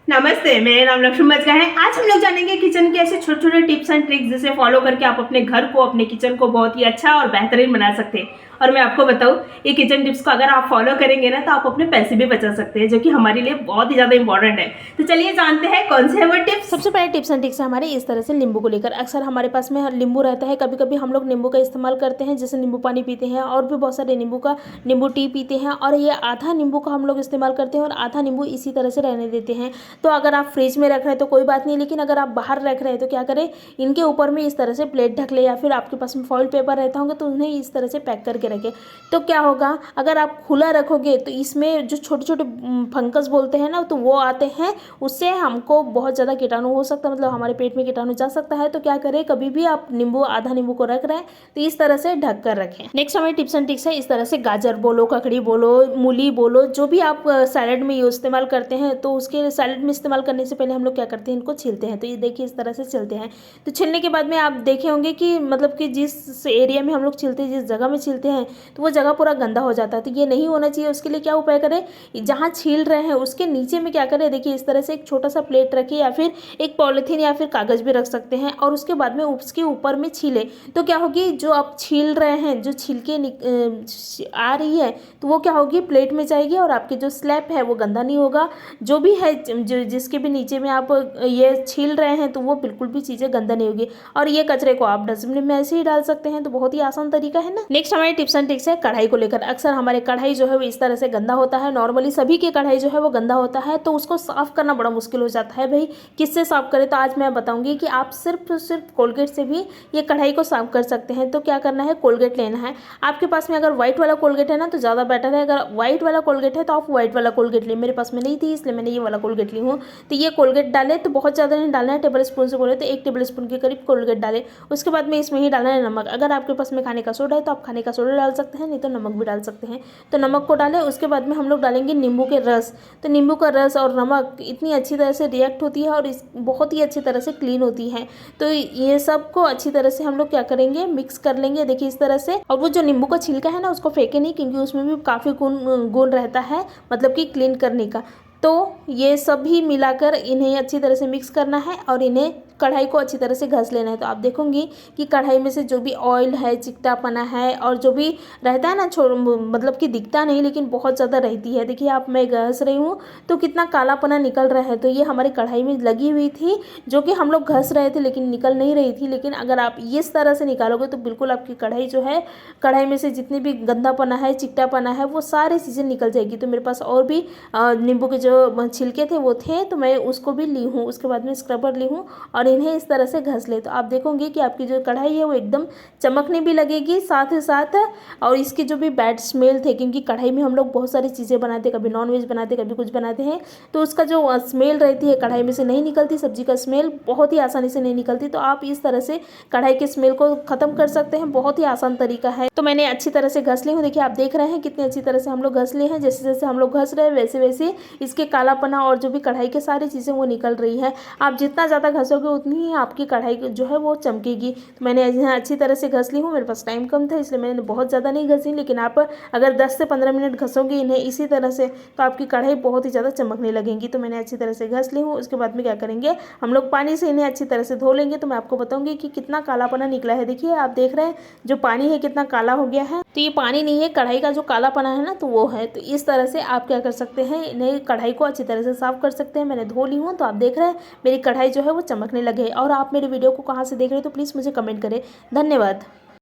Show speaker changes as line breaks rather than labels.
नमस्ते, मेरा नाम लक्ष्मी बजगा है। आज हम लोग जानेंगे किचन के ऐसे छोटे छोटे टिप्स एंड ट्रिक्स जिसे फॉलो करके आप अपने घर को, अपने किचन को बहुत ही अच्छा और बेहतरीन बना सकते हैं। और मैं आपको बताऊं, ये किचन टिप्स को अगर आप फॉलो करेंगे ना तो आप अपने पैसे भी बचा सकते हैं, जो कि हमारे लिए बहुत ही ज़्यादा इंपॉर्टेंट है। तो चलिए जानते हैं कौन से है वो टिप्स।
सबसे पहले टिप्स एंड ट्रिक्स है हमारे इस तरह से नींबू को लेकर। अक्सर हमारे पास में नींबू रहता है, कभी कभी हम लोग नींबू का इस्तेमाल करते हैं, जैसे नींबू पानी पीते हैं और भी बहुत सारे नींबू टी पीते हैं। और ये आधा नींबू का हम लोग इस्तेमाल करते हैं और आधा नींबू इसी तरह से रहने देते हैं। तो अगर आप फ्रिज में रख रहे हैं तो कोई बात नहीं, लेकिन अगर आप बाहर रख रहे हैं तो क्या करें, इनके ऊपर में इस तरह से प्लेट ढक ले, या फिर आपके पास में फॉइल पेपर रहता होगा तो उन्हें इस तरह से पैक करके रखें। तो क्या होगा, अगर आप खुला रखोगे तो इसमें जो छोटे छोटे फंगस बोलते हैं ना, तो वो आते हैं, उससे हमको बहुत ज़्यादा कीटाणु हो सकता है, मतलब हमारे पेट में कीटाणु जा सकता है। तो क्या करें, कभी भी आप आधा नींबू को रख रहे हैं तो इस तरह से ढक कर रखें। नेक्स्ट हमारे टिप्स एंड ट्रिक्स है इस तरह से गाजर बोलो, ककड़ी बोलो, मूली बोलो, जो भी आप सैलड में इस्तेमाल करते हैं, तो उसके सैलड में इस्तेमाल करने से पहले हम लोग क्या करते हैं, इनको छीलते हैं। तो ये देखिए इस तरह से छीलते हैं। तो छीलने के बाद में आप देखे होंगे कि मतलब कि जिस एरिया में हम लोग छीलते हैं, जिस जगह में छीलते हैं, तो वो जगह पूरा गंदा हो जाता है। तो ये नहीं होना चाहिए। उसके लिए क्या उपाय करें, जहाँ छील रहे हैं उसके नीचे में क्या करें, देखिए इस तरह से एक छोटा सा प्लेट रखिए, या फिर एक पॉलीथीन या फिर कागज भी रख सकते हैं, और उसके बाद में उसके ऊपर में छीले। तो क्या होगी, जो आप छील रहे हैं, जो छिलके आ रही है, तो वो क्या होगी, प्लेट में जाएगी और आपके जो स्लैब है वो गंदा नहीं होगा। जो भी है, जो जिसके भी नीचे में आप ये छील रहे हैं, तो वो बिल्कुल भी चीज़ें गंदा नहीं होगी। और ये कचरे को आप डस्टबिन में ऐसे ही डाल सकते हैं। तो बहुत ही आसान तरीका है ना। नेक्स्ट हमारे टिप्स एंड ट्रिक्स है कढ़ाई को लेकर। अक्सर हमारे कढ़ाई जो है वो इस तरह से गंदा होता है, नॉर्मली सभी की कढ़ाई जो है वो गंदा होता है, तो उसको साफ करना बड़ा मुश्किल हो जाता है। भाई किससे साफ करें, तो आज मैं बताऊंगी कि आप सिर्फ कोलगेट से भी ये कढ़ाई को साफ कर सकते हैं। तो क्या करना है, कोलगेट लेना है। आपके पास में अगर व्हाइट वाला कोलगेट है ना तो ज़्यादा बेटर है। अगर व्हाइट वाला कोलगेट है तो आप व्हाइट वाला कोलगेट लें। मेरे पास में नहीं थी, इसलिए मैंने ये वाला कोलगेट ली हूँ। तो ये कोलगेट डालें, तो बहुत ज़्यादा नहीं डालना है, टेबल स्पून से बोले तो 1 टेबल स्पून के करीब कोलगेट डालें। उसके बाद में इसमें ही डालना है नमक। अगर आपके पास में खाने का सोडा है तो आप खाने का सोडा डाल सकते हैं, नहीं तो नमक भी डाल सकते हैं। तो नमक को डालें। उसके बाद में हम लोग डालेंगे नींबू के रस। तो नींबू का रस और नमक इतनी अच्छी तरह से रिएक्ट होती है और इस बहुत ही अच्छी तरह से क्लीन होती है। तो ये सब को अच्छी तरह से हम लोग क्या करेंगे, मिक्स कर लेंगे, देखिए इस तरह से। और वो जो नींबू का छिलका है ना, उसको फेंके नहीं, क्योंकि उसमें भी काफ़ी गुण रहता है, मतलब कि क्लीन करने का। तो ये सभी मिलाकर इन्हें अच्छी तरह से मिक्स करना है और इन्हें कढ़ाई को अच्छी तरह से घस लेना है। तो आप देखोगे कि कढ़ाई में से जो भी ऑयल है, चिकटापना है, और जो भी रहता है ना, मतलब कि दिखता नहीं लेकिन बहुत ज़्यादा रहती है। देखिए आप, मैं घस रही हूँ तो कितना कालापना निकल रहा है। तो ये हमारी कढ़ाई में लगी हुई थी, जो कि हम लोग घस रहे थे लेकिन निकल नहीं रही थी। लेकिन अगर आप इस तरह से निकालोगे तो बिल्कुल आपकी कढ़ाई जो है, कढ़ाई में से जितनी भी गंदापना है, चिकटापना है, वो सारी चीज़ें निकल जाएगी। तो मेरे पास और भी नींबू के जो छिलके थे वो थे, तो मैं उसको भी ली हूँ। उसके बाद में स्क्रबर ली हूँ और इन्हें इस तरह से घस ले। तो आप देखोगे कि आपकी जो कढ़ाई है वो एकदम चमकने भी लगेगी साथ ही साथ। और इसके जो भी बैड स्मेल थे, क्योंकि कढ़ाई में हम लोग बहुत सारी चीज़ें बनाते हैं, कभी नॉनवेज बनाते हैं, कभी कुछ बनाते हैं, तो उसका जो स्मेल रहती है कढ़ाई में से नहीं निकलती। सब्जी का स्मेल बहुत ही आसानी से नहीं निकलती। तो आप इस तरह से कढ़ाई के स्मेल को ख़त्म कर सकते हैं। बहुत ही आसान तरीका है। तो मैंने अच्छी तरह से घस ली हूँ। देखिए आप देख रहे हैं कितनी अच्छी तरह से हम लोग घस लिए हैं। जैसे जैसे हम लोग घस रहे हैं वैसे वैसे इसके कालापना और जो भी कढ़ाई के सारी चीज़ें वो निकल रही है। आप जितना ज़्यादा घसोगे उतनी ही आपकी कढ़ाई जो है वो चमकेगी। तो मैंने यहाँ अच्छी तरह से घस ली हूँ। मेरे पास टाइम कम था इसलिए मैंने बहुत ज़्यादा नहीं घसी, लेकिन आप अगर 10 से 15 मिनट घसोगे इन्हें इसी तरह से, तो आपकी कढ़ाई बहुत ही ज़्यादा चमकने लगेगी। तो मैंने अच्छी तरह से घस ली हूँ। उसके बाद में क्या करेंगे, हम लोग पानी से इन्हें अच्छी तरह से धो लेंगे। तो मैं आपको बताऊँगी कि कितना कालापना निकला है। देखिए आप देख रहे हैं जो पानी है कितना काला हो गया है। तो ये पानी नहीं है, कढ़ाई का जो कालापना है ना, तो वो है। तो इस तरह से आप क्या कर सकते हैं, इन्हें कढ़ाई को अच्छी तरह से साफ कर सकते हैं। मैंने धो ली हूँ। तो आप देख रहे हैं मेरी कढ़ाई जो है वो चमकने लगे। और आप मेरे वीडियो को कहाँ से देख रहे हो तो प्लीज़ मुझे कमेंट करें। धन्यवाद।